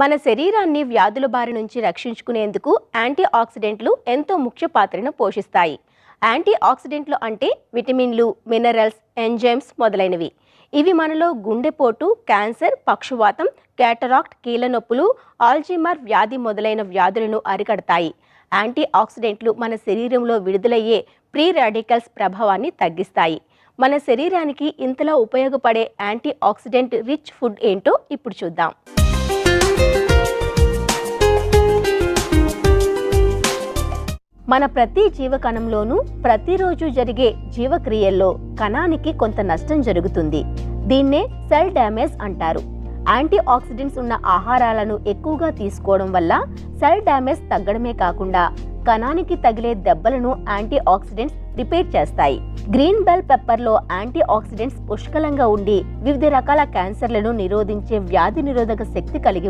మన శరీరాన్ని వ్యాధుల బారి నుంచి రక్షించుకునేందుకు యాంటీ ఆక్సిడెంట్లు ఎంతో ముఖ్య పాత్రను పోషిస్తాయి. యాంటీ ఆక్సిడెంట్లు అంటే విటమిన్లు, మినరల్స్, ఎంజైమ్స్ మొదలైనవి. ఇవి మనలో గుండెపోటు, క్యాన్సర్, పక్షవాతం, క్యాటరాక్ట్, కీళ్ళ నొప్పులు, ఆల్జీమర్ వ్యాధి మొదలైన వ్యాధులను అరికడతాయి. యాంటీ ఆక్సిడెంట్లు మన శరీరంలో విడుదలయ్యే ప్రీ రాడికల్స్ ప్రభావాన్ని తగ్గిస్తాయి. మన శరీరానికి ఇంతలా ఉపయోగపడే యాంటీ ఆక్సిడెంట్ రిచ్ ఫుడ్ ఏంటో ఇప్పుడు చూద్దాం. మన ప్రతి జీవకణంలోనూ ప్రతిరోజు జరిగే జీవక్రియల్లో కణానికి కొంత నష్టం జరుగుతుంది. దీన్నే సెల్ డ్యామేజ్ అంటారు. యాంటీ ఆక్సిడెంట్స్ ఉన్న ఆహారాలను ఎక్కువగా తీసుకోవడం వల్ల సెల్ డ్యామేజ్ తగ్గడమే కాకుండా కణానికి తగిలే దెబ్బలను యాంటీ ఆక్సిడెంట్స్ రిపేర్ చేస్తాయి. గ్రీన్ బెల్ పెప్పర్లో యాంటీ ఆక్సిడెంట్స్ పుష్కలంగా ఉండి వివిధ రకాల క్యాన్సర్లను నిరోధించే వ్యాధి నిరోధక శక్తి కలిగి